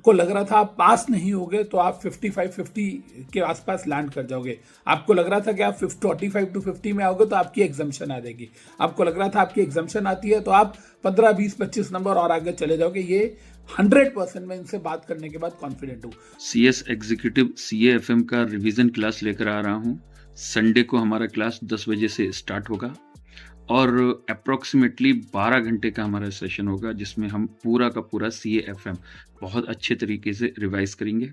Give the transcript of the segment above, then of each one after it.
आपको लग रहा था आप पास नहीं होगे तो आप 55-50 के आसपास लैंड कर जाओगे। आपको लग रहा था कि आप 45 टू 50 में आओगे तो आपकी एग्जाम्शन आ जाएगी। आपको लग रहा था आपकी एग्जाम्शन आती है तो आप 15, 20, 25 नंबर और आगे चले जाओगे। ये 100% मैं इनसे बात करने के बाद कॉन्फिडेंट हूँ। CS एग्जीक्यूटिव CAFM का रिवीजन क्लास लेकर आ रहा हूँ। संडे को हमारा क्लास 10 बजे से स्टार्ट होगा और अप्रॉक्सीमेटली 12 घंटे का हमारा सेशन होगा, जिसमें हम पूरा का पूरा CAFM बहुत अच्छे तरीके से रिवाइज करेंगे।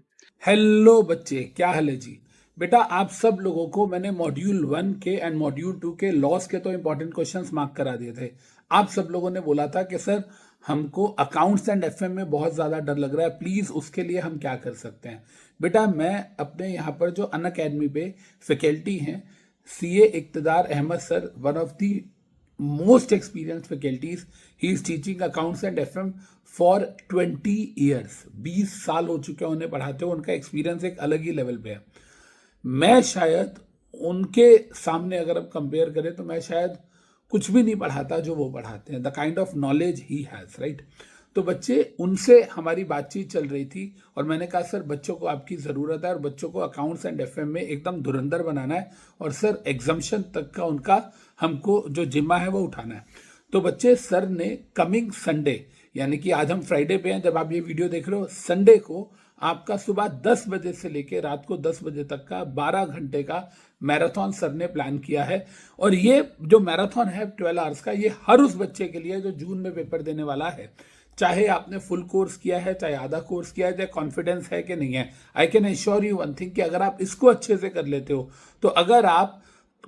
हेलो बच्चे, क्या हाल है जी? बेटा, आप सब लोगों को मैंने मॉड्यूल 1 के एंड मॉड्यूल 2 के लॉस के तो इंपॉर्टेंट क्वेश्चंस मार्क करा दिए थे। आप सब लोगों ने बोला था कि सर हमको अकाउंट्स एंड एफएम में बहुत ज़्यादा डर लग रहा है, प्लीज़ उसके लिए हम क्या कर सकते हैं। बेटा, मैं अपने यहाँ पर जो अन अकेडमी पे फैकल्टी हैं, CA Iqtedar Ahmad sir, one of the most experienced faculties. He is teaching accounts and FM for 20 years. 20 साल हो चुके हैं उन्हें पढ़ाते हुए। उनका एक्सपीरियंस एक अलग ही लेवल पे है। मैं शायद उनके सामने अगर हम कंपेयर करें तो मैं शायद कुछ भी नहीं पढ़ाता जो वो पढ़ाते हैं। The kind of knowledge he has, right. तो बच्चे, उनसे हमारी बातचीत चल रही थी और मैंने कहा सर बच्चों को आपकी ज़रूरत है और बच्चों को अकाउंट्स एंड एफएम में एकदम धुरंधर बनाना है और सर एग्जाम्शन तक का उनका हमको जो जिम्मा है वो उठाना है। तो बच्चे, सर ने कमिंग संडे, यानी कि आज हम फ्राइडे पे हैं जब आप ये वीडियो देख रहे हो, संडे को आपका सुबह 10 बजे से लेके रात को 10 बजे तक का 12 घंटे का मैराथन सर ने प्लान किया है। और ये जो मैराथन है 12 आवर्स का, ये हर उस बच्चे के लिए जो जून में पेपर देने वाला है। चाहे आपने फुल कोर्स किया है, चाहे आधा कोर्स किया है, चाहे कॉन्फिडेंस है कि नहीं है, I can assure you one thing कि अगर आप इसको अच्छे से कर लेते हो तो अगर आप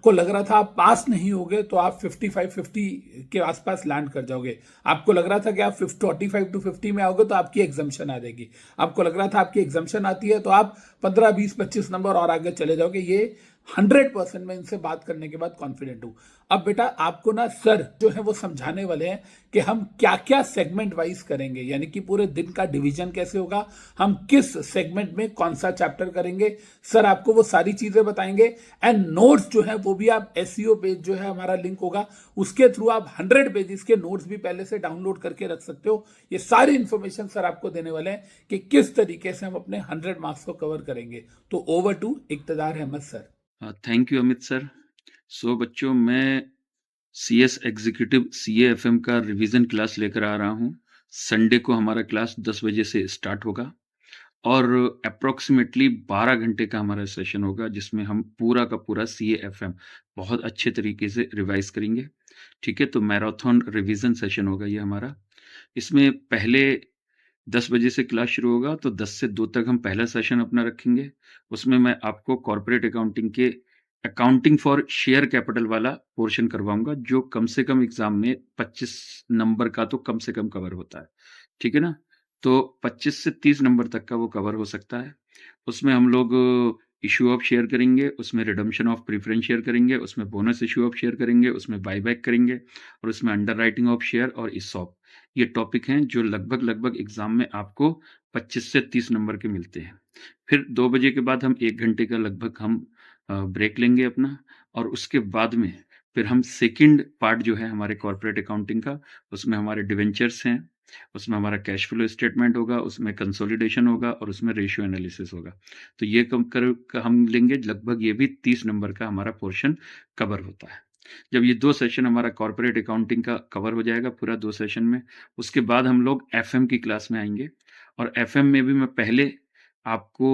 को लग रहा था आप पास नहीं होगे तो आप 55-50 के आसपास लैंड कर जाओगे। आपको लग रहा था कि आप 45 टू 50 में आओगे तो आपकी एग्जाम्शन आ जाएगी। आपको लग रहा था आपकी एग्जाम्शन आती है तो आप 15, 20, 25 नंबर और आगे चले जाओगे। ये 100% मैं इनसे बात करने के बाद कॉन्फिडेंट हूँ। अब बेटा, आपको ना सर जो है वो समझाने वाले हैं कि हम क्या क्या सेगमेंट वाइज करेंगे, यानी कि पूरे दिन का डिवीजन कैसे होगा, हम किस सेगमेंट में कौन सा चैप्टर करेंगे। सर आपको वो सारी चीजें बताएंगे एंड नोट्स जो है वो भी आप एसईओ पेज जो है हमारा लिंक होगा, उसके थ्रू आप 100 पेजेस के नोट्स भी पहले से डाउनलोड करके रख सकते हो। ये सारी इंफॉर्मेशन सर आपको देने वाले हैं कि किस तरीके से हम अपने 100 मार्क्स को कवर करेंगे। तो over to Iqtedar Ahmad sir. Thank you Amit sir. So बच्चों, मैं CS एग्जीक्यूटिव CAFM का रिवीजन क्लास लेकर आ रहा हूँ। संडे को हमारा क्लास 10 बजे से स्टार्ट होगा और अप्रॉक्सीमेटली 12 घंटे का हमारा सेशन होगा, जिसमें हम पूरा का पूरा CAFM बहुत अच्छे तरीके से रिवाइज करेंगे। ठीक है, तो मैराथन रिवीजन सेशन होगा ये हमारा। इसमें पहले 10 बजे से क्लास शुरू होगा तो 10 से 2 तक हम पहला सेशन अपना रखेंगे। उसमें मैं आपको कॉर्पोरेट अकाउंटिंग के अकाउंटिंग फॉर शेयर कैपिटल वाला पोर्शन करवाऊंगा, जो कम से कम एग्जाम में 25 नंबर का तो कम से कम कवर होता है। ठीक है ना? तो 25 से 30 नंबर तक का वो कवर हो सकता है। उसमें हम लोग इश्यू ऑफ शेयर करेंगे, उसमें रिडम्पशन ऑफ प्रेफरेंस शेयर करेंगे, उसमें बोनस इश्यू ऑफ शेयर करेंगे, उसमें बायबैक करेंगे और उसमें अंडर राइटिंग ऑफ शेयर और इसॉप। ये टॉपिक हैं जो लगभग एग्जाम में आपको 25 से 30 नंबर के मिलते हैं। फिर 2 बजे के बाद हम 1 घंटे का लगभग हम ब्रेक लेंगे अपना, और उसके बाद में फिर हम सेकंड पार्ट जो है हमारे कॉर्पोरेट अकाउंटिंग का, उसमें हमारे डिवेंचर्स हैं, उसमें हमारा कैश फ्लो स्टेटमेंट होगा, उसमें कंसोलिडेशन होगा और उसमें रेशियो एनालिसिस होगा। तो ये हम लेंगे, लगभग ये भी 30 नंबर का हमारा पोर्शन कवर होता है। जब ये 2 सेशन हमारा कॉर्पोरेट अकाउंटिंग का कवर हो जाएगा पूरा 2 सेशन में, उसके बाद हम लोग एफएम की क्लास में आएंगे। और एफएम में भी मैं पहले आपको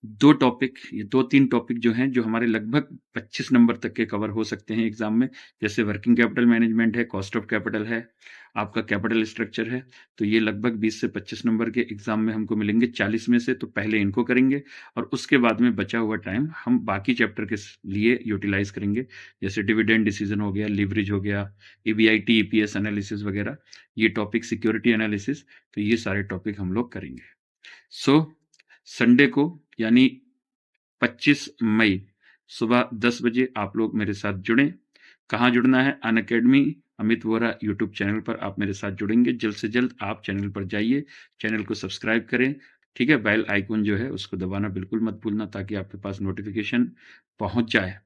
2 टॉपिक, ये 2-3 टॉपिक जो हैं, जो हमारे लगभग 25 नंबर तक के कवर हो सकते हैं एग्जाम में, जैसे वर्किंग कैपिटल मैनेजमेंट है, कॉस्ट ऑफ कैपिटल है, आपका कैपिटल स्ट्रक्चर है। तो ये लगभग 20 से 25 नंबर के एग्जाम में हमको मिलेंगे 40 में से, तो पहले इनको करेंगे और उसके बाद में बचा हुआ टाइम हम बाकी चैप्टर के लिए यूटिलाइज करेंगे, जैसे डिविडेंड डिसीजन हो गया, लीवरेज हो गया, ईबीआईटी ईपीएस एनालिसिस वगैरह, ये टॉपिक, सिक्योरिटी एनालिसिस, तो ये सारे टॉपिक हम लोग करेंगे। सो संडे को यानी 25 मई सुबह 10 बजे आप लोग मेरे साथ जुड़ें। कहाँ जुड़ना है? Unacademy Amit Vora YouTube channel पर आप मेरे साथ जुड़ेंगे। जल्द से जल्द आप चैनल पर जाइए, चैनल को सब्सक्राइब करें। ठीक है, बेल आइकन जो है उसको दबाना बिल्कुल मत भूलना, ताकि आपके पास नोटिफिकेशन पहुंच जाए।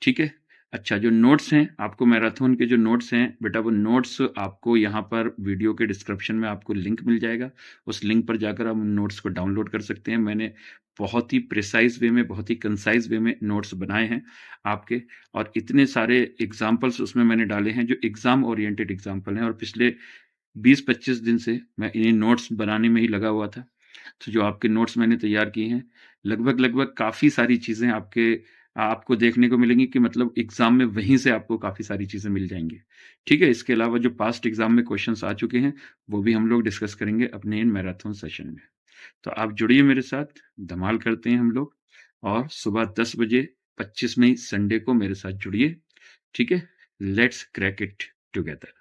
ठीक है, अच्छा, जो नोट्स हैं, आपको मैराथन के जो नोट्स हैं, बेटा वो नोट्स आपको यहाँ पर वीडियो के डिस्क्रिप्शन में आपको लिंक मिल जाएगा। उस लिंक पर जाकर आप उन नोट्स को डाउनलोड कर सकते हैं। मैंने बहुत ही प्रिसाइज़ वे में, बहुत ही कंसाइज़ वे में नोट्स बनाए हैं आपके, और इतने सारे एग्ज़ाम्पल्स उसमें मैंने डाले हैं, जो एग्ज़ाम ओरिएंटेड एग्ज़ाम्पल हैं, और पिछले 20-25 दिन से मैं इन्हीं नोट्स बनाने में ही लगा हुआ था। तो जो आपके नोट्स मैंने तैयार किए हैं, लगभग-लगभग काफ़ी सारी चीज़ें आपको देखने को मिलेंगी कि मतलब एग्ज़ाम में वहीं से आपको काफ़ी सारी चीज़ें मिल जाएँगी। ठीक है? इसके अलावा जो पास्ट एग्ज़ाम में क्वेश्चन्स आ चुके हैं, वो भी हम लोग डिस्कस करेंगे अपने इन मैराथन सेशन में। तो आप जुड़िए मेरे साथ, धमाल करते हैं हम लोग, और सुबह 10 बजे 25 मई संडे को मेरे साथ जुड़िए। ठीक है? Let's crack it together.